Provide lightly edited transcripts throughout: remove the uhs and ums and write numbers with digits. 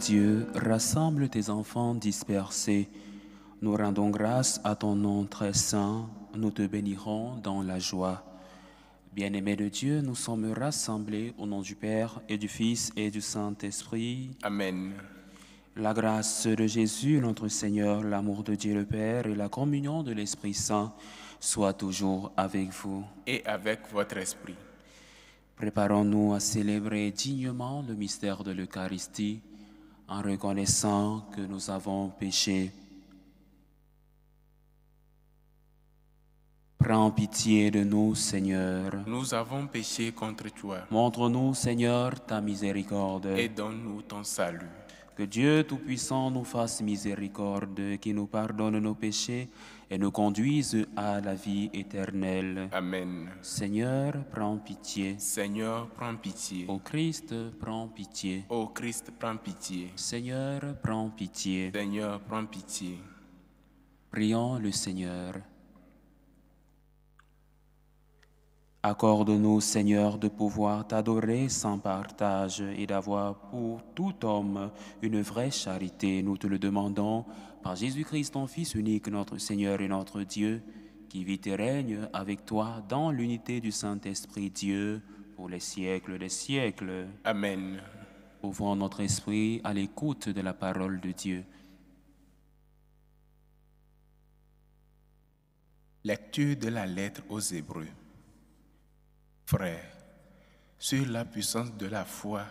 Dieu, rassemble tes enfants dispersés. Nous rendons grâce à ton nom très saint, nous te bénirons dans la joie. Bien-aimés de Dieu, nous sommes rassemblés au nom du Père et du Fils et du Saint-Esprit. Amen. La grâce de Jésus, notre Seigneur, l'amour de Dieu le Père et la communion de l'Esprit Saint soient toujours avec vous. Et avec votre esprit. Préparons-nous à célébrer dignement le mystère de l'Eucharistie en reconnaissant que nous avons péché. Prends pitié de nous, Seigneur. Nous avons péché contre toi. Montre-nous, Seigneur, ta miséricorde. Et donne-nous ton salut. Que Dieu Tout-Puissant nous fasse miséricorde, qui nous pardonne nos péchés et nous conduise à la vie éternelle. Amen. Seigneur, prends pitié. Seigneur, prends pitié. Ô Christ, prends pitié. Ô Christ, prends pitié. Seigneur, prends pitié. Seigneur, prends pitié. Prions le Seigneur. Accorde-nous, Seigneur, de pouvoir t'adorer sans partage et d'avoir pour tout homme une vraie charité. Nous te le demandons par Jésus-Christ, ton Fils unique, notre Seigneur et notre Dieu, qui vit et règne avec toi dans l'unité du Saint-Esprit Dieu pour les siècles des siècles. Amen. Ouvrons notre esprit à l'écoute de la parole de Dieu. Lecture de la lettre aux Hébreux. Frères, sur la puissance de la foi,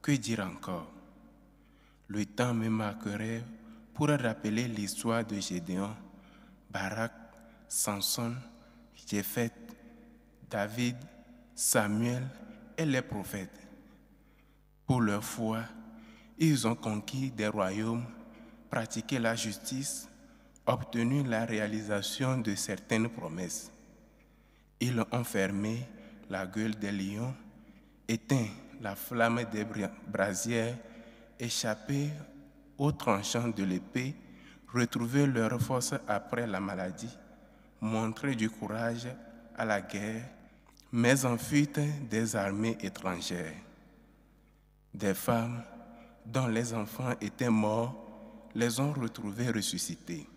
que dire encore? Le temps me marquerait pour rappeler l'histoire de Gédéon, Barak, Samson, Jépheth, David, Samuel et les prophètes. Pour leur foi, ils ont conquis des royaumes, pratiqué la justice, obtenu la réalisation de certaines promesses. Ils ont fermé la gueule des lions, éteint la flamme des brasières, échappé aux tranchants de l'épée, retrouvé leur force après la maladie, montré du courage à la guerre, mais en fuite des armées étrangères. Des femmes dont les enfants étaient morts les ont retrouvés ressuscités.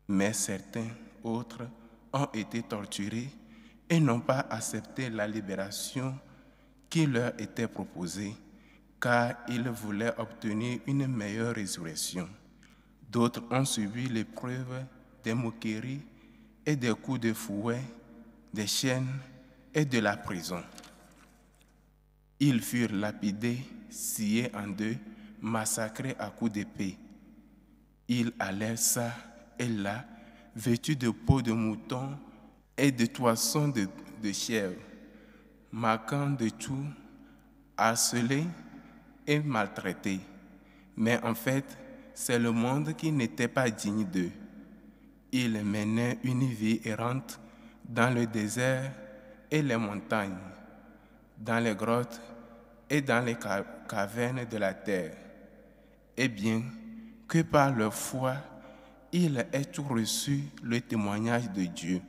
Mais certains autres ont été torturés et n'ont pas accepté la libération qui leur était proposée, car ils voulaient obtenir une meilleure résurrection. D'autres ont subi l'épreuve des moqueries et des coups de fouet, des chaînes et de la prison. Ils furent lapidés, sciés en deux, massacrés à coups d'épée. Ils allaient ça et là, vêtus de peau de mouton et de toissons de chèvre, marquant de tout, harcelés et maltraités. Mais en fait, c'est le monde qui n'était pas digne d'eux. Ils menaient une vie errante dans le désert et les montagnes, dans les grottes et dans les cavernes de la terre. Eh bien, que par leur foi, ils aient tout reçu le témoignage de Dieu.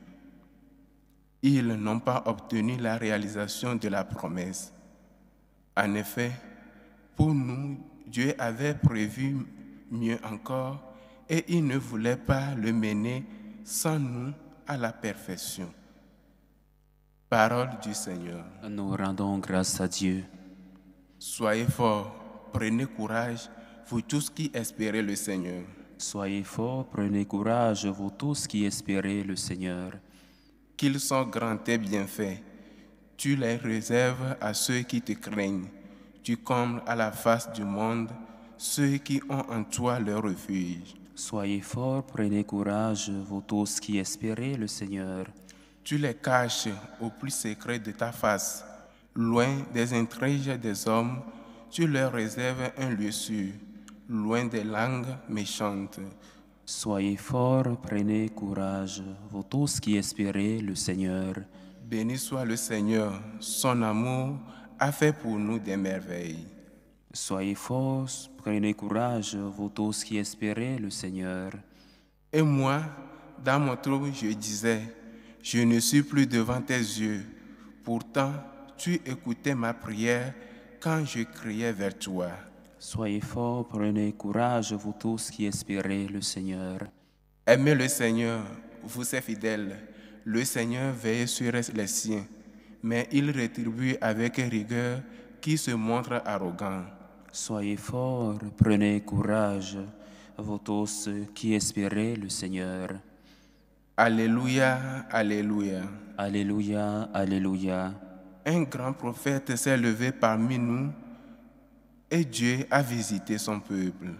Ils n'ont pas obtenu la réalisation de la promesse. En effet, pour nous, Dieu avait prévu mieux encore et il ne voulait pas le mener sans nous à la perfection. Parole du Seigneur. Nous rendons grâce à Dieu. Soyez forts, prenez courage, vous tous qui espérez le Seigneur. Soyez forts, prenez courage, vous tous qui espérez le Seigneur. Qu'ils sont grands tes bienfaits, tu les réserves à ceux qui te craignent. Tu combles à la face du monde ceux qui ont en toi leur refuge. Soyez forts, prenez courage, vous tous qui espérez le Seigneur. Tu les caches au plus secret de ta face. Loin des intriges des hommes, tu leur réserves un lieu sûr, loin des langues méchantes. Soyez forts, prenez courage, vous tous qui espérez le Seigneur. Béni soit le Seigneur, son amour a fait pour nous des merveilles. Soyez forts, prenez courage, vous tous qui espérez le Seigneur. Et moi, dans mon trouble, je disais, je ne suis plus devant tes yeux. Pourtant, tu écoutais ma prière quand je criais vers toi. Soyez forts, prenez courage, vous tous qui espérez le Seigneur. Aimez le Seigneur, vous ses fidèles. Le Seigneur veille sur les siens, mais il rétribue avec rigueur qui se montre arrogant. Soyez forts, prenez courage, vous tous qui espérez le Seigneur. Alléluia, alléluia. Alléluia, alléluia. Un grand prophète s'est levé parmi nous et Dieu a visité son peuple.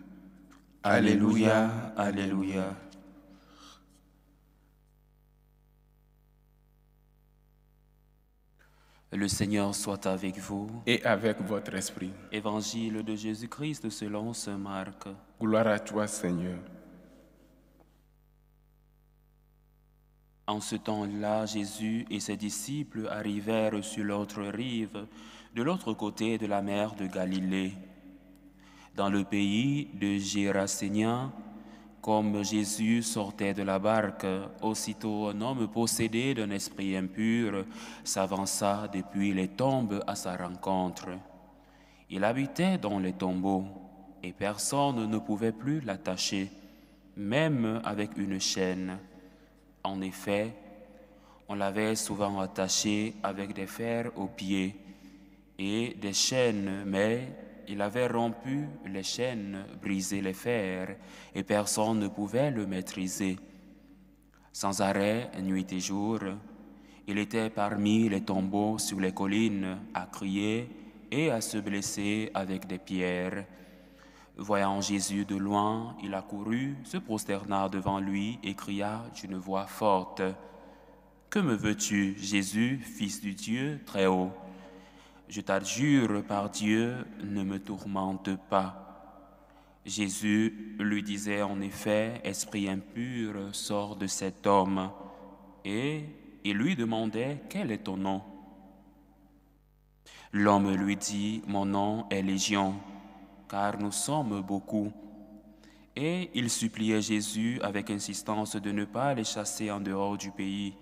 Alléluia, alléluia. Le Seigneur soit avec vous. Et avec votre esprit. Évangile de Jésus-Christ selon saint Marc. Gloire à toi, Seigneur. En ce temps-là, Jésus et ses disciples arrivèrent sur l'autre rive, de l'autre côté de la mer de Galilée. Dans le pays de Géraséniens, comme Jésus sortait de la barque, aussitôt un homme possédé d'un esprit impur s'avança depuis les tombes à sa rencontre. Il habitait dans les tombeaux, et personne ne pouvait plus l'attacher, même avec une chaîne. En effet, on l'avait souvent attaché avec des fers aux pieds et des chaînes, mais il avait rompu les chaînes, brisé les fers, et personne ne pouvait le maîtriser. Sans arrêt, nuit et jour, il était parmi les tombeaux sur les collines, à crier et à se blesser avec des pierres. Voyant Jésus de loin, il accourut, se prosterna devant lui et cria d'une voix forte, « Que me veux-tu, Jésus, Fils du Dieu très haut ? Je t'adjure par Dieu, ne me tourmente pas. » Jésus lui disait en effet, « Esprit impur, sors de cet homme. » Et il lui demandait, « Quel est ton nom ?» L'homme lui dit, « Mon nom est Légion, car nous sommes beaucoup. » Et il suppliait Jésus avec insistance de ne pas les chasser en dehors du pays.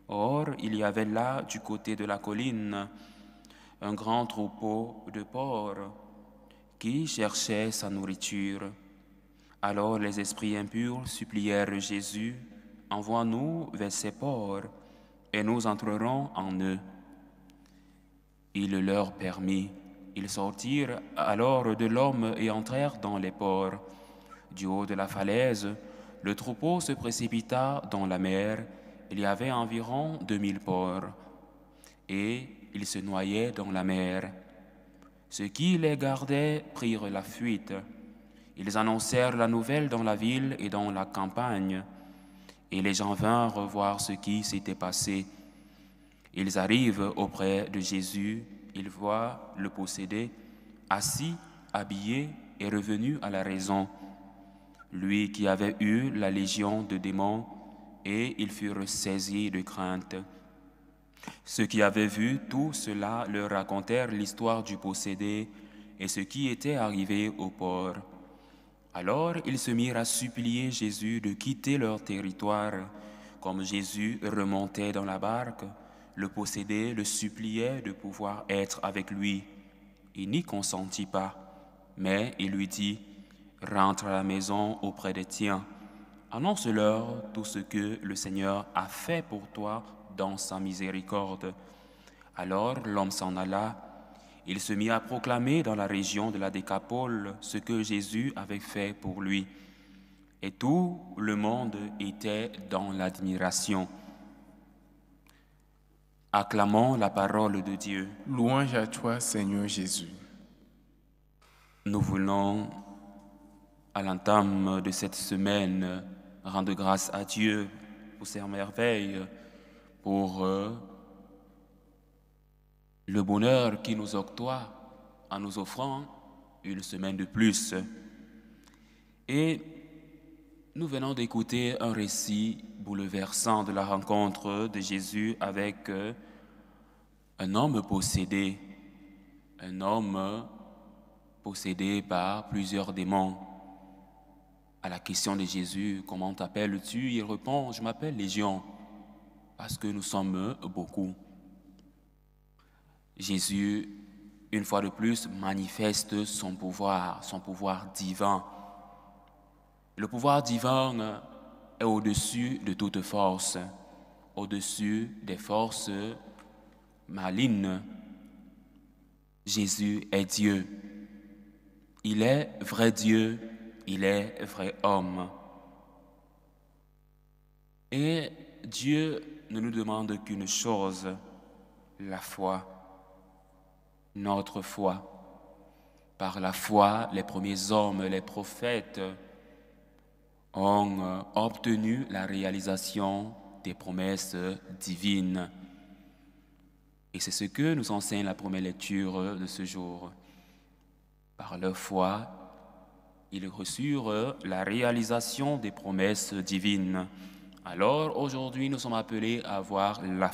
Or, il y avait là, du côté de la colline, un grand troupeau de porcs qui cherchait sa nourriture. Alors les esprits impurs supplièrent Jésus, « Envoie-nous vers ces porcs, et nous entrerons en eux. » Il leur permit. Ils sortirent alors de l'homme et entrèrent dans les porcs. Du haut de la falaise, le troupeau se précipita dans la mer. Il y avait environ 2000 porcs, et ils se noyaient dans la mer. Ceux qui les gardaient prirent la fuite. Ils annoncèrent la nouvelle dans la ville et dans la campagne, et les gens vinrent voir ce qui s'était passé. Ils arrivent auprès de Jésus, ils voient le possédé, assis, habillé et revenu à la raison, lui qui avait eu la légion de démons, et ils furent saisis de crainte. Ceux qui avaient vu tout cela leur racontèrent l'histoire du possédé et ce qui était arrivé au porc. Alors ils se mirent à supplier Jésus de quitter leur territoire. Comme Jésus remontait dans la barque, le possédé le suppliait de pouvoir être avec lui. Il n'y consentit pas, mais il lui dit, « Rentre à la maison auprès des tiens. Annonce-leur tout ce que le Seigneur a fait pour toi dans sa miséricorde. » Alors l'homme s'en alla. Il se mit à proclamer dans la région de la Décapole ce que Jésus avait fait pour lui. Et tout le monde était dans l'admiration. Acclamons la parole de Dieu. Louange à toi, Seigneur Jésus. Nous voulons, à l'entame de cette semaine, rendre grâce à Dieu pour ses merveilles, pour le bonheur qu'il nous octroie en nous offrant une semaine de plus. Et nous venons d'écouter un récit bouleversant de la rencontre de Jésus avec un homme possédé par plusieurs démons. À la question de Jésus, « Comment t'appelles-tu » il répond, « Je m'appelle Légion, parce que nous sommes beaucoup. » Jésus une fois de plus, manifeste son pouvoir divin. Le pouvoir divin est au-dessus de toute force, au-dessus des forces malignes. Jésus est Dieu. Il est vrai Dieu, il est vrai homme. Et Dieu ne nous demande qu'une chose, la foi, notre foi. Par la foi, les premiers hommes, les prophètes ont obtenu la réalisation des promesses divines. Et c'est ce que nous enseigne la première lecture de ce jour. Par leur foi, ils reçurent la réalisation des promesses divines. Alors aujourd'hui, nous sommes appelés à avoir la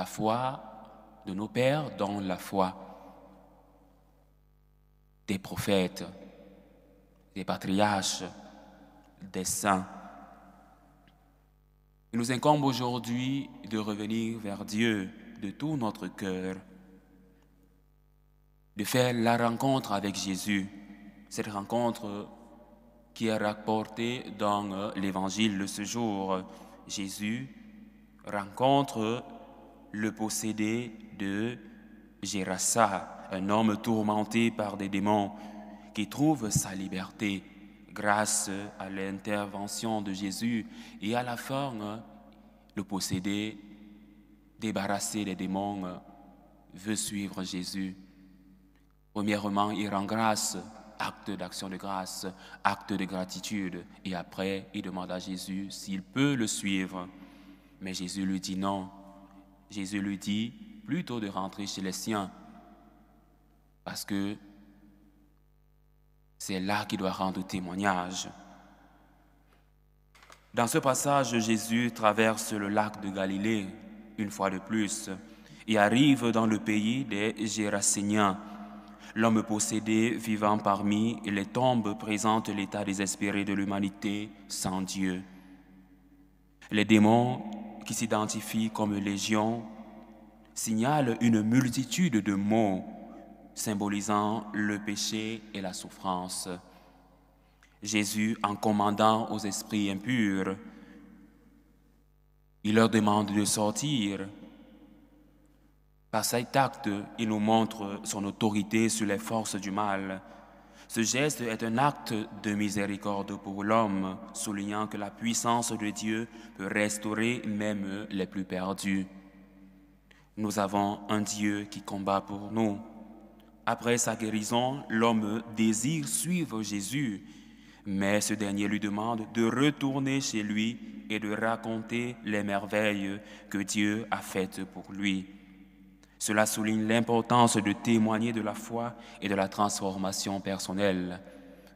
foi de nos pères dans la foi, des prophètes, des patriarches, des saints. Il nous incombe aujourd'hui de revenir vers Dieu de tout notre cœur, de faire la rencontre avec Jésus, cette rencontre qui est rapportée dans l'évangile de ce jour. Jésus rencontre le possédé de Gérasa, un homme tourmenté par des démons qui trouve sa liberté grâce à l'intervention de Jésus. Et à la fin, le possédé, débarrassé des démons, veut suivre Jésus. Premièrement, il rend grâce, acte d'action de grâce, acte de gratitude. Et après, il demande à Jésus s'il peut le suivre. Mais Jésus lui dit non. Jésus lui dit plutôt de rentrer chez les siens, parce que c'est là qu'il doit rendre témoignage. Dans ce passage, Jésus traverse le lac de Galilée, une fois de plus, et arrive dans le pays des Géraséniens. L'homme possédé vivant parmi les tombes présente l'état désespéré de l'humanité sans Dieu. Les démons, qui s'identifient comme légions, signalent une multitude de mots symbolisant le péché et la souffrance. Jésus, en commandant aux esprits impurs, il leur demande de sortir. Par cet acte, il nous montre son autorité sur les forces du mal. Ce geste est un acte de miséricorde pour l'homme, soulignant que la puissance de Dieu peut restaurer même les plus perdus. Nous avons un Dieu qui combat pour nous. Après sa guérison, l'homme désire suivre Jésus, mais ce dernier lui demande de retourner chez lui et de raconter les merveilles que Dieu a faites pour lui. Cela souligne l'importance de témoigner de la foi et de la transformation personnelle.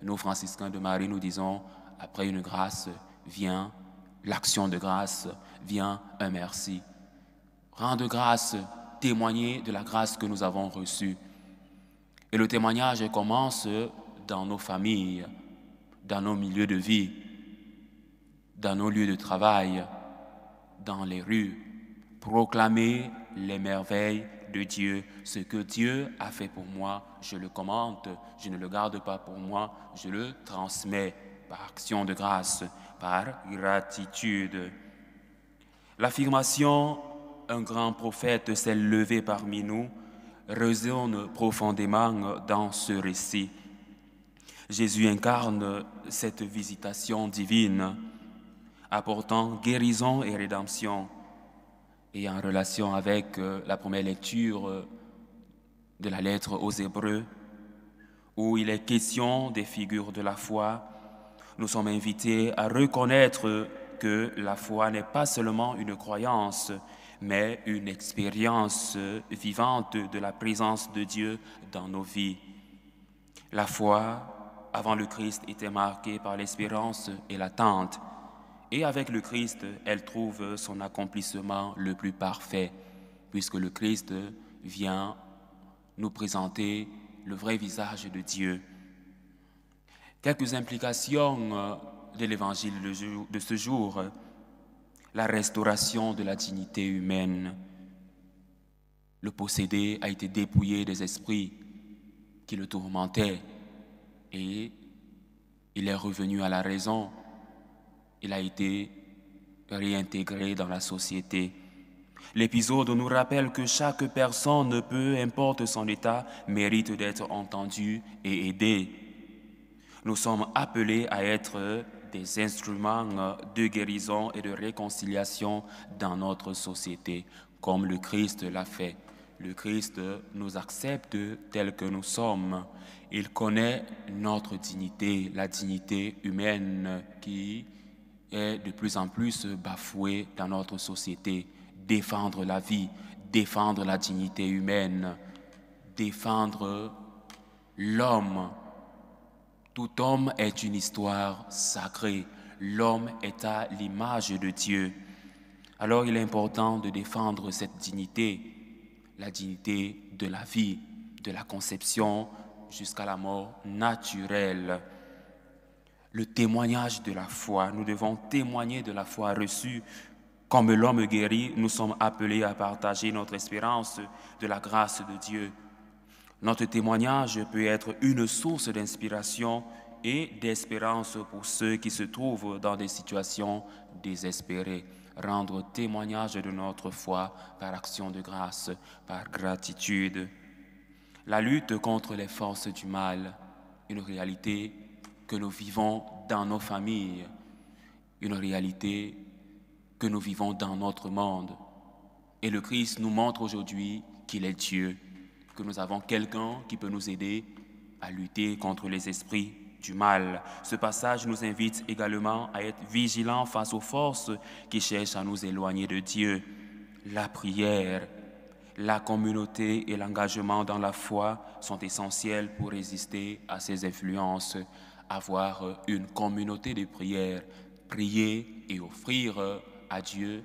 Nous, franciscains de Marie, nous disons, après une grâce vient l'action de grâce, vient un merci. Rendre grâce, témoigner de la grâce que nous avons reçue. Et le témoignage commence dans nos familles, dans nos milieux de vie, dans nos lieux de travail, dans les rues. Proclamer les merveilles de Dieu. Ce que Dieu a fait pour moi, je le commente, je ne le garde pas pour moi, je le transmets par action de grâce, par gratitude. L'affirmation « un grand prophète s'est levé parmi nous » résonne profondément dans ce récit. Jésus incarne cette visitation divine, apportant guérison et rédemption. Et en relation avec la première lecture de la lettre aux Hébreux, où il est question des figures de la foi, nous sommes invités à reconnaître que la foi n'est pas seulement une croyance, mais une expérience vivante de la présence de Dieu dans nos vies. La foi, avant le Christ, était marquée par l'espérance et l'attente. Et avec le Christ, elle trouve son accomplissement le plus parfait, puisque le Christ vient nous présenter le vrai visage de Dieu. Quelques implications de l'évangile de ce jour. La restauration de la dignité humaine. Le possédé a été dépouillé des esprits qui le tourmentaient et il est revenu à la raison. Il a été réintégré dans la société. L'épisode nous rappelle que chaque personne, peu importe son état, mérite d'être entendue et aidée. Nous sommes appelés à être des instruments de guérison et de réconciliation dans notre société, comme le Christ l'a fait. Le Christ nous accepte tels que nous sommes. Il connaît notre dignité, la dignité humaine qui est de plus en plus bafouée dans notre société. Défendre la vie, défendre la dignité humaine, défendre l'homme. Tout homme est une histoire sacrée. L'homme est à l'image de Dieu. Alors il est important de défendre cette dignité, la dignité de la vie, de la conception jusqu'à la mort naturelle. Le témoignage de la foi, nous devons témoigner de la foi reçue. Comme l'homme guéri, nous sommes appelés à partager notre espérance de la grâce de Dieu. Notre témoignage peut être une source d'inspiration et d'espérance pour ceux qui se trouvent dans des situations désespérées. Rendre témoignage de notre foi par action de grâce, par gratitude. La lutte contre les forces du mal, une réalité que nous vivons dans nos familles, une réalité que nous vivons dans notre monde. Et le Christ nous montre aujourd'hui qu'il est Dieu, que nous avons quelqu'un qui peut nous aider à lutter contre les esprits du mal. Ce passage nous invite également à être vigilants face aux forces qui cherchent à nous éloigner de Dieu. La prière, la communauté et l'engagement dans la foi sont essentiels pour résister à ces influences. Avoir une communauté de prière, prier et offrir à Dieu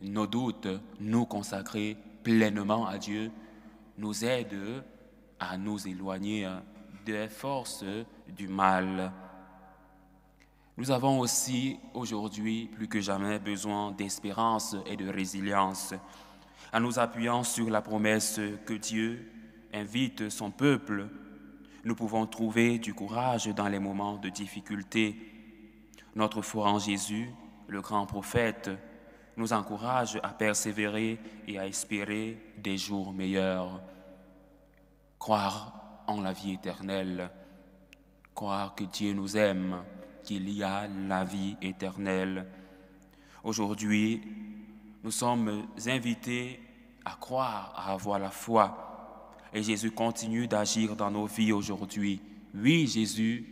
nos doutes, nous consacrer pleinement à Dieu, nous aide à nous éloigner des forces du mal. Nous avons aussi aujourd'hui plus que jamais besoin d'espérance et de résilience. En nous appuyant sur la promesse que Dieu invite son peuple, nous pouvons trouver du courage dans les moments de difficulté. Notre foi en Jésus, le grand prophète, nous encourage à persévérer et à espérer des jours meilleurs. Croire en la vie éternelle, croire que Dieu nous aime, qu'il y a la vie éternelle. Aujourd'hui, nous sommes invités à croire, à avoir la foi. Et Jésus continue d'agir dans nos vies aujourd'hui. Oui, Jésus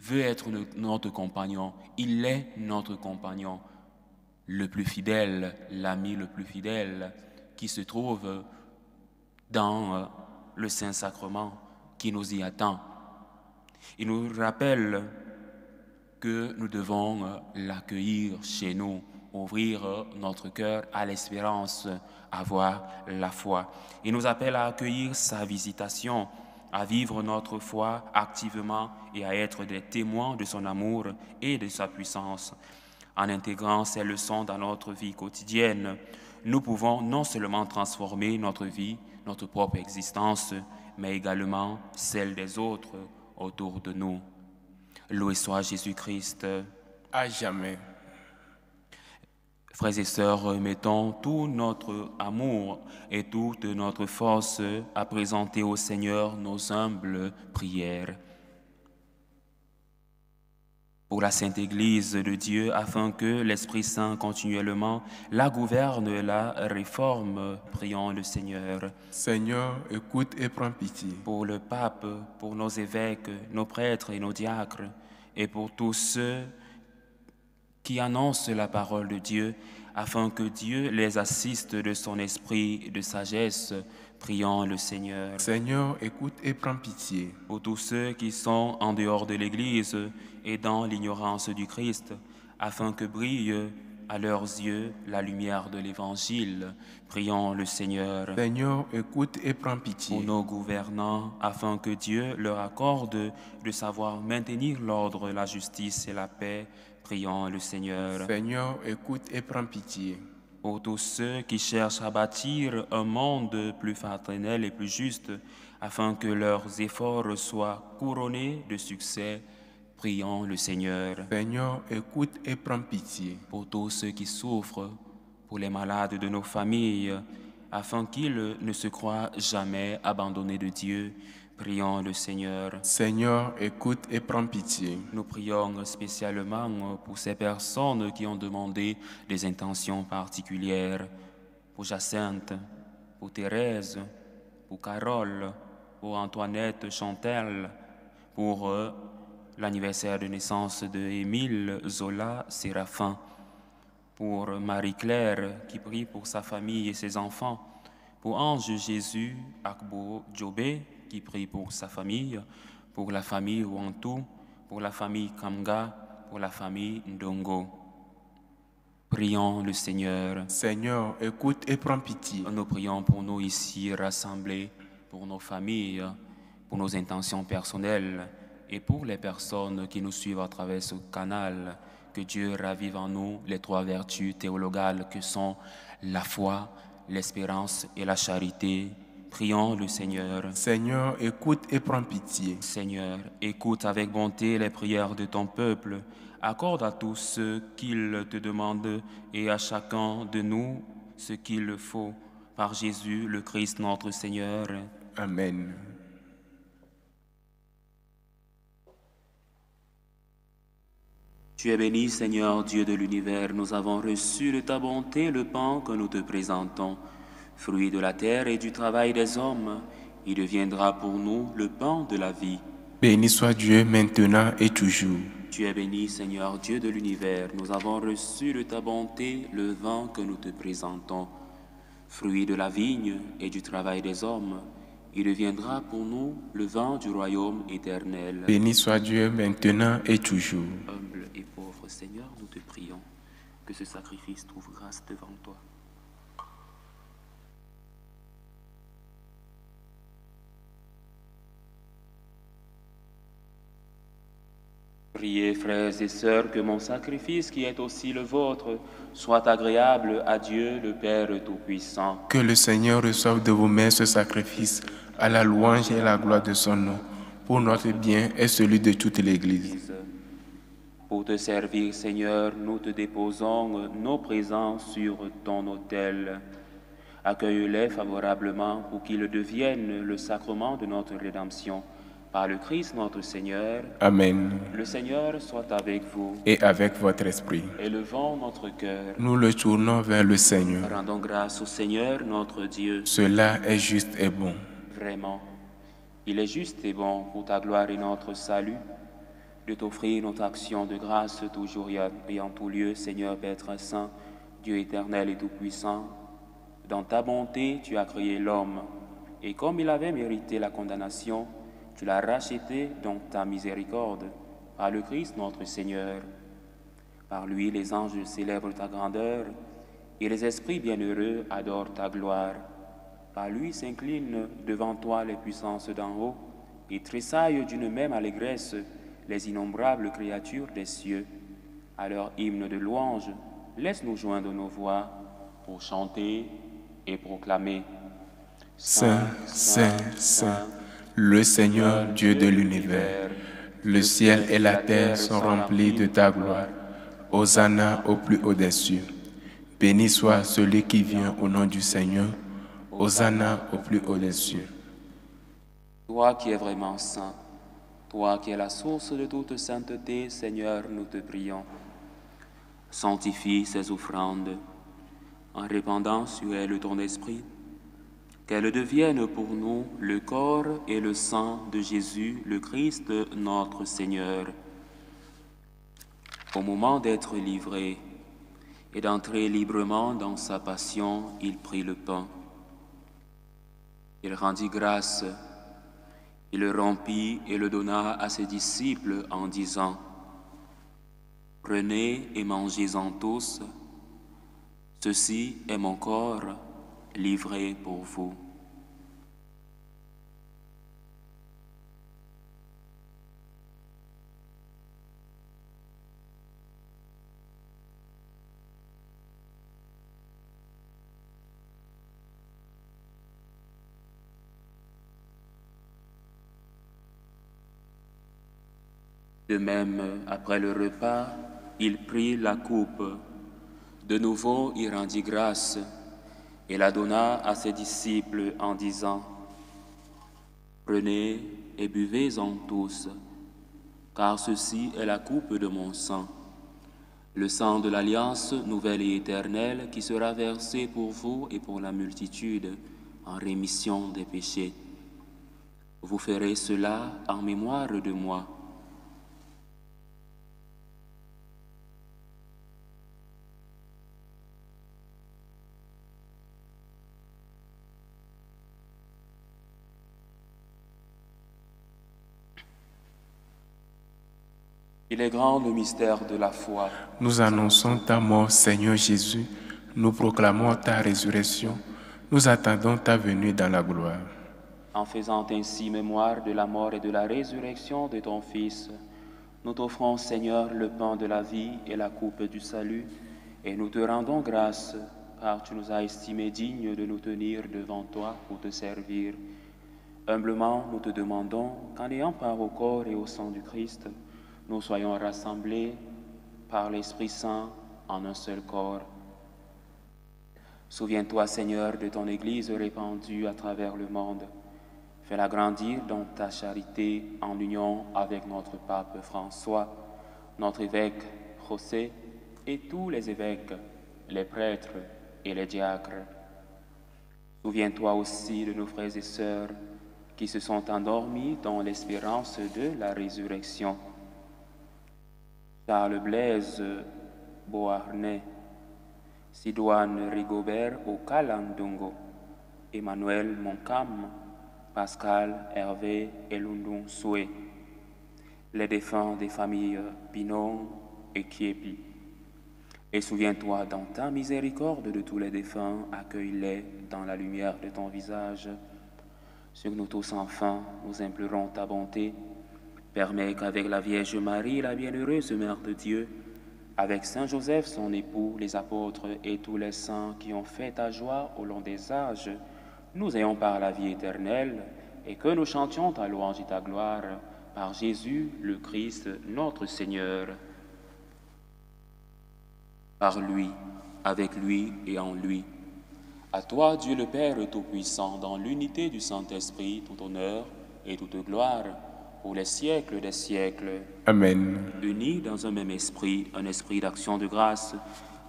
veut être notre compagnon. Il est notre compagnon, le plus fidèle, l'ami le plus fidèle, qui se trouve dans le Saint-Sacrement, qui nous y attend. Il nous rappelle que nous devons l'accueillir chez nous, ouvrir notre cœur à l'espérance, avoir la foi. Il nous appelle à accueillir sa visitation, à vivre notre foi activement et à être des témoins de son amour et de sa puissance. En intégrant ces leçons dans notre vie quotidienne, nous pouvons non seulement transformer notre vie, notre propre existence, mais également celle des autres autour de nous. Loué soit Jésus-Christ. À jamais. Frères et sœurs, mettons tout notre amour et toute notre force à présenter au Seigneur nos humbles prières. Pour la Sainte Église de Dieu, afin que l'Esprit Saint continuellement la gouverne et la réforme, prions le Seigneur. Seigneur, écoute et prends pitié. Pour le pape, pour nos évêques, nos prêtres et nos diacres, et pour tous ceux qui annoncent la parole de Dieu, afin que Dieu les assiste de son esprit de sagesse, prions le Seigneur. Seigneur, écoute et prends pitié. Pour tous ceux qui sont en dehors de l'Église et dans l'ignorance du Christ, afin que brille à leurs yeux la lumière de l'Évangile, prions le Seigneur. Seigneur, écoute et prends pitié. Pour nos gouvernants, afin que Dieu leur accorde de savoir maintenir l'ordre, la justice et la paix, prions le Seigneur. Seigneur, écoute et prends pitié. pour tous ceux qui cherchent à bâtir un monde plus fraternel et plus juste, afin que leurs efforts soient couronnés de succès. Prions le Seigneur. Seigneur, écoute et prends pitié. Pour tous ceux qui souffrent, pour les malades de nos familles, afin qu'ils ne se croient jamais abandonnés de Dieu. Prions le Seigneur. Seigneur, écoute et prends pitié. Nous prions spécialement pour ces personnes qui ont demandé des intentions particulières, pour Jacinthe, pour Thérèse, pour Carole, pour Antoinette Chantel, pour l'anniversaire de naissance de Émile Zola Séraphin, pour Marie-Claire qui prie pour sa famille et ses enfants, pour Ange Jésus Akbo Djobé qui prie pour sa famille, pour la famille Wantou, pour la famille Kamga, pour la famille Ndongo. Prions le Seigneur. Seigneur, écoute et prends pitié. Nous prions pour nous ici rassemblés, pour nos familles, pour nos intentions personnelles et pour les personnes qui nous suivent à travers ce canal. Que Dieu ravive en nous les trois vertus théologales que sont la foi, l'espérance et la charité. Prions le Seigneur. Seigneur, écoute et prends pitié. Seigneur, écoute avec bonté les prières de ton peuple. Accorde à tous ceux qu'il te demande et à chacun de nous ce qu'il faut. Par Jésus, le Christ, notre Seigneur. Amen. Tu es béni, Seigneur, Dieu de l'univers. Nous avons reçu de ta bonté le pain que nous te présentons. Fruit de la terre et du travail des hommes, il deviendra pour nous le pain de la vie. Béni soit Dieu maintenant et toujours. Tu es béni, Seigneur, Dieu de l'univers. Nous avons reçu de ta bonté le vin que nous te présentons. Fruit de la vigne et du travail des hommes, il deviendra pour nous le vin du royaume éternel. Béni soit Dieu maintenant et toujours. Humble et pauvre Seigneur, nous te prions que ce sacrifice trouve grâce devant toi. Priez, frères et sœurs, que mon sacrifice, qui est aussi le vôtre, soit agréable à Dieu, le Père Tout-Puissant. Que le Seigneur reçoive de vos mains ce sacrifice à la louange et à la gloire de son nom, pour notre bien et celui de toute l'Église. Pour te servir, Seigneur, nous te déposons nos présents sur ton autel. Accueille-les favorablement pour qu'ils deviennent le sacrement de notre rédemption. Par le Christ notre Seigneur. Amen. Le Seigneur soit avec vous. Et avec votre esprit. Élevons notre cœur. Nous le tournons vers le Seigneur. Rendons grâce au Seigneur notre Dieu. Cela est juste et bon. Vraiment, il est juste et bon pour ta gloire et notre salut de t'offrir notre action de grâce toujours et en tout lieu, Seigneur Père Saint, Dieu éternel et tout-puissant. Dans ta bonté, tu as créé l'homme, et comme il avait mérité la condamnation, tu l'as racheté dans ta miséricorde, par le Christ notre Seigneur. Par lui, les anges célèbrent ta grandeur, et les esprits bienheureux adorent ta gloire. Par lui s'inclinent devant toi les puissances d'en haut, et tressaillent d'une même allégresse les innombrables créatures des cieux. À leur hymne de louange, laisse-nous joindre nos voix pour chanter et proclamer. Saint, Saint, Saint, le Seigneur Dieu de l'univers, le ciel et la terre sont remplis de ta gloire. Hosanna au plus haut des cieux. Béni soit celui qui vient au nom du Seigneur. Hosanna au plus haut des cieux. Toi qui es vraiment saint, toi qui es la source de toute sainteté, Seigneur, nous te prions. Sanctifie ces offrandes en répandant sur elles ton esprit, qu'elles deviennent pour nous le corps et le sang de Jésus, le Christ, notre Seigneur. Au moment d'être livré et d'entrer librement dans sa passion, il prit le pain. Il rendit grâce, il le rompit et le donna à ses disciples en disant, « Prenez et mangez-en tous, ceci est mon corps livré pour vous. » De même, après le repas, il prit la coupe. De nouveau, il rendit grâce et la donna à ses disciples en disant, « Prenez et buvez-en tous, car ceci est la coupe de mon sang, le sang de l'alliance nouvelle et éternelle qui sera versé pour vous et pour la multitude en rémission des péchés. Vous ferez cela en mémoire de moi. » Il est grand le mystère de la foi. Nous annonçons ta mort, Seigneur Jésus. Nous proclamons ta résurrection. Nous attendons ta venue dans la gloire. En faisant ainsi mémoire de la mort et de la résurrection de ton Fils, nous t'offrons, Seigneur, le pain de la vie et la coupe du salut, et nous te rendons grâce, car tu nous as estimés dignes de nous tenir devant toi pour te servir. Humblement, nous te demandons qu'en ayant part au corps et au sang du Christ, nous soyons rassemblés par l'Esprit Saint en un seul corps. Souviens-toi, Seigneur, de ton Église répandue à travers le monde. Fais-la grandir dans ta charité en union avec notre pape François, notre évêque José et tous les évêques, les prêtres et les diacres. Souviens-toi aussi de nos frères et sœurs qui se sont endormis dans l'espérance de la résurrection. Charles Blaise Beauharnais, Sidoine Rigobert au Kalandongo, Emmanuel Moncam, Pascal Hervé et Lundung Soué, les défunts des familles Pinon et Kiepi. Et souviens-toi dans ta miséricorde de tous les défunts, accueille-les dans la lumière de ton visage. Sur nous tous enfin, nous implorons ta bonté. Permets qu'avec la Vierge Marie, la bienheureuse Mère de Dieu, avec Saint Joseph, son époux, les apôtres et tous les saints qui ont fait ta joie au long des âges, nous ayons par la vie éternelle et que nous chantions ta louange et ta gloire par Jésus, le Christ, notre Seigneur. Par lui, avec lui et en lui. À toi, Dieu le Père Tout-Puissant, dans l'unité du Saint-Esprit, tout honneur et toute gloire, pour les siècles des siècles. Amen. Unis dans un même esprit, un esprit d'action de grâce,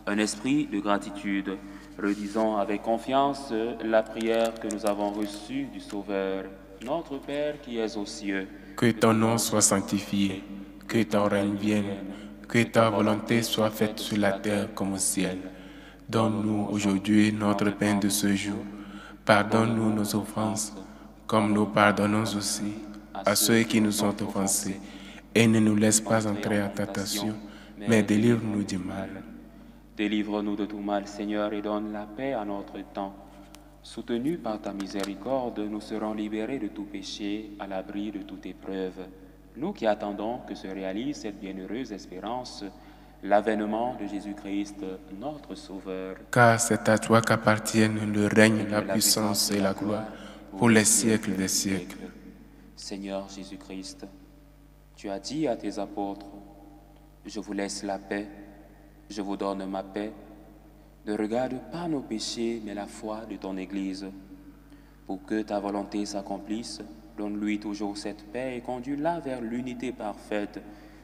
un esprit de gratitude, redisons avec confiance la prière que nous avons reçue du Sauveur. Notre Père qui es aux cieux, que ton nom soit sanctifié, que ton règne vienne, que ta volonté soit faite sur la terre comme au ciel. Donne-nous aujourd'hui notre pain de ce jour. Pardonne-nous nos offenses, comme nous pardonnons aussi à ceux qui nous ont offensés. Et ne nous laisse pas entrer en tentation, mais délivre-nous du mal. Délivre-nous de tout mal, Seigneur, et donne la paix à notre temps. Soutenus par ta miséricorde, nous serons libérés de tout péché, à l'abri de toute épreuve. Nous qui attendons que se réalise cette bienheureuse espérance, l'avènement de Jésus-Christ, notre Sauveur. Car c'est à toi qu'appartiennent le règne, la puissance et la gloire, pour les siècles des siècles. Seigneur Jésus-Christ, tu as dit à tes apôtres, « Je vous laisse la paix, je vous donne ma paix. Ne regarde pas nos péchés, mais la foi de ton Église. Pour que ta volonté s'accomplisse, donne-lui toujours cette paix et conduis-la vers l'unité parfaite,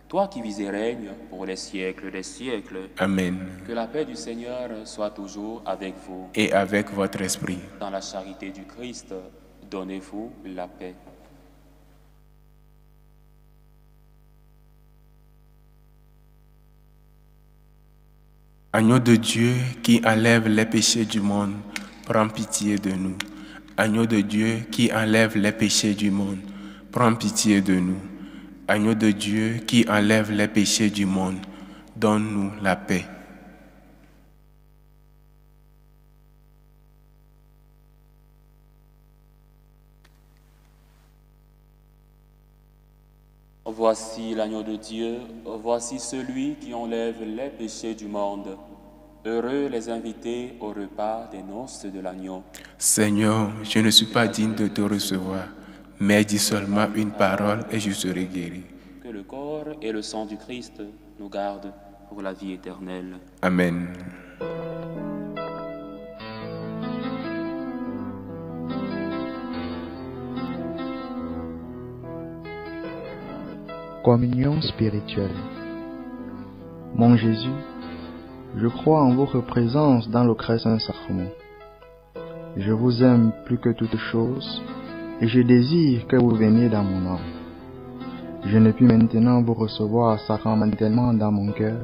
toi qui vis et règnes pour les siècles des siècles. Amen. Que la paix du Seigneur soit toujours avec vous. Et avec votre esprit. Dans la charité du Christ, donnez-vous la paix. Agneau de Dieu qui enlève les péchés du monde, prends pitié de nous. Agneau de Dieu qui enlève les péchés du monde, prends pitié de nous. Agneau de Dieu qui enlève les péchés du monde, donne-nous la paix. Voici l'agneau de Dieu, voici celui qui enlève les péchés du monde. Heureux les invités au repas des noces de l'agneau. Seigneur, je ne suis pas digne de te recevoir, mais dis seulement une parole et je serai guéri. que le corps et le sang du Christ nous gardent pour la vie éternelle. Amen. Communion spirituelle. Mon Jésus, je crois en votre présence dans le très saint sacrement. Je vous aime plus que toute chose et je désire que vous veniez dans mon âme. Je ne puis maintenant vous recevoir sacramentellement dans mon cœur.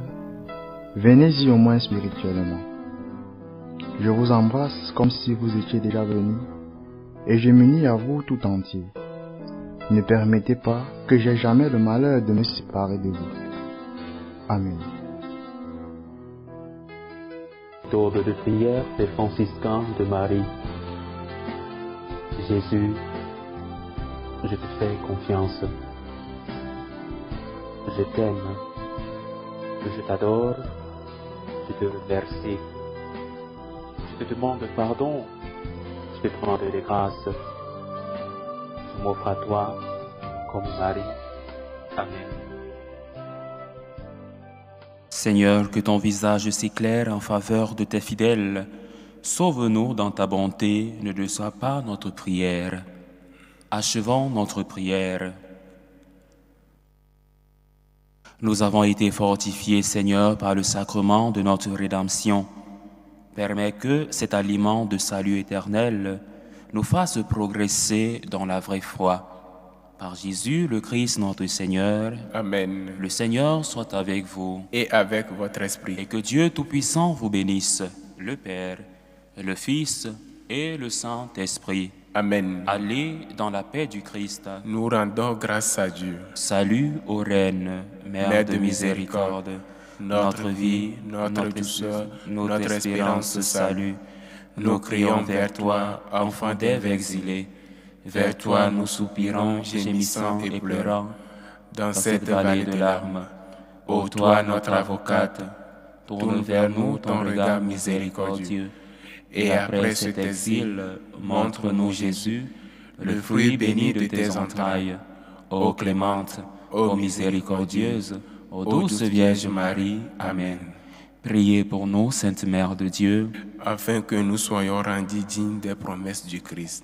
Venez-y au moins spirituellement. Je vous embrasse comme si vous étiez déjà venu et je m'unis à vous tout entier. Ne permettez pas que j'aie jamais le malheur de me séparer de vous. Amen. Tour de prière des franciscains de Marie. Jésus, je te fais confiance. Je t'aime. Je t'adore. Je te remercie. Je te demande pardon. Je te prends de grâce. Je m'offre à toi comme Marie. Amen. Seigneur, que ton visage s'éclaire en faveur de tes fidèles. Sauve-nous dans ta bonté, ne déçois pas notre prière. Achevons notre prière. Nous avons été fortifiés, Seigneur, par le sacrement de notre rédemption. Permets que cet aliment de salut éternel nous fasse progresser dans la vraie foi. Par Jésus, le Christ, notre Seigneur. Amen. Le Seigneur soit avec vous. Et avec votre esprit. Et que Dieu Tout-Puissant vous bénisse, le Père, le Fils et le Saint-Esprit. Amen. Allez dans la paix du Christ. Nous rendons grâce à Dieu. Salut aux reines, Mère de miséricorde, notre vie, notre douceur, notre espérance, salut. Nous crions vers toi, enfant d'Ève exilés. Vers toi nous soupirons, gémissant et pleurant, dans cette vallée de larmes. Ô toi, notre avocate, tourne vers nous ton regard miséricordieux. Et après cet exil, montre-nous Jésus, le fruit béni de tes entrailles. Ô clémente, ô miséricordieuse, ô douce Vierge Marie. Amen. Priez pour nous, Sainte Mère de Dieu, afin que nous soyons rendus dignes des promesses du Christ.